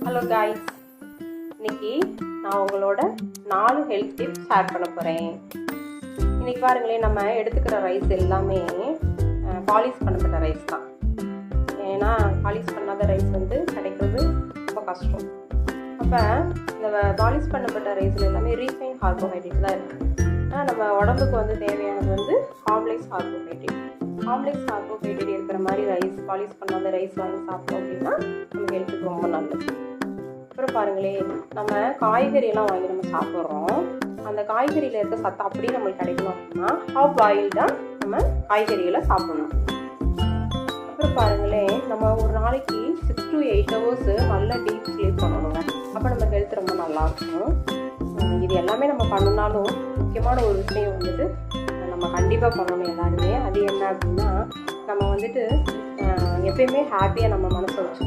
Hello guys, இன்னைக்கு நான் உங்களோட 4 ஹெல்த் டிப்ஸ் ஷேர் பண்ண போகிறேன். இன்னைக்கு பாருங்களேன், நம்ம எடுத்துக்கிற ரைஸ் எல்லாமே பாலிஷ் பண்ணப்பட்ட ரைஸ் தான். ஏன்னா பாலிஷ் பண்ணாத ரைஸ் கிடைக்கிறது ரொம்ப கஷ்டம். அப்போ இந்த பாலிஷ் பண்ணப்பட்ட ரைஸில் எல்லாமே ரீஃபைன் கார்போஹைட்ரேட் தான் இருக்குது. ஆனால் நம்ம உடம்புக்கு தேவையானது காம்ப்ளெக்ஸ் கார்போஹைட்ரேட். காம்ப்ளெக்ஸ் கார்போஹைட்ரேட் இருக்கிற மாதிரி ரைஸ், பாலிஷ் பண்ணாத ரைஸ் வாங்கி சாப்பிட்டோம் அப்படின்னா நம்ம ஹெல்த்துக்கு ரொம்ப நல்லது. அப்புறம் பாருங்களேன், நம்ம காய்கறியெல்லாம் வாங்கி நம்ம சாப்பிட்றோம். அந்த காய்கறியில் இருக்க சத்து அப்படியே நம்மளுக்கு கிடைக்கணும் அப்படின்னா ஹாஃப் பாயில்டாக நம்ம காய்கறிகளை சாப்பிடணும். அப்புறம் பாருங்களேன், நம்ம ஒரு நாளைக்கு 6 to 8 hours நல்ல டீப் ஸ்லீப் பண்ணணுங்க. அப்போ நம்ம ஹெல்த் ரொம்ப நல்லாயிருக்கும். இது எல்லாமே நம்ம பண்ணினாலும் முக்கியமான ஒரு விஷயம் நம்ம கண்டிப்பாக பண்ணணும் எல்லாருமே. அது என்ன அப்படின்னா, நம்ம எப்பயுமே ஹாப்பியாக நம்ம மனசை வச்சு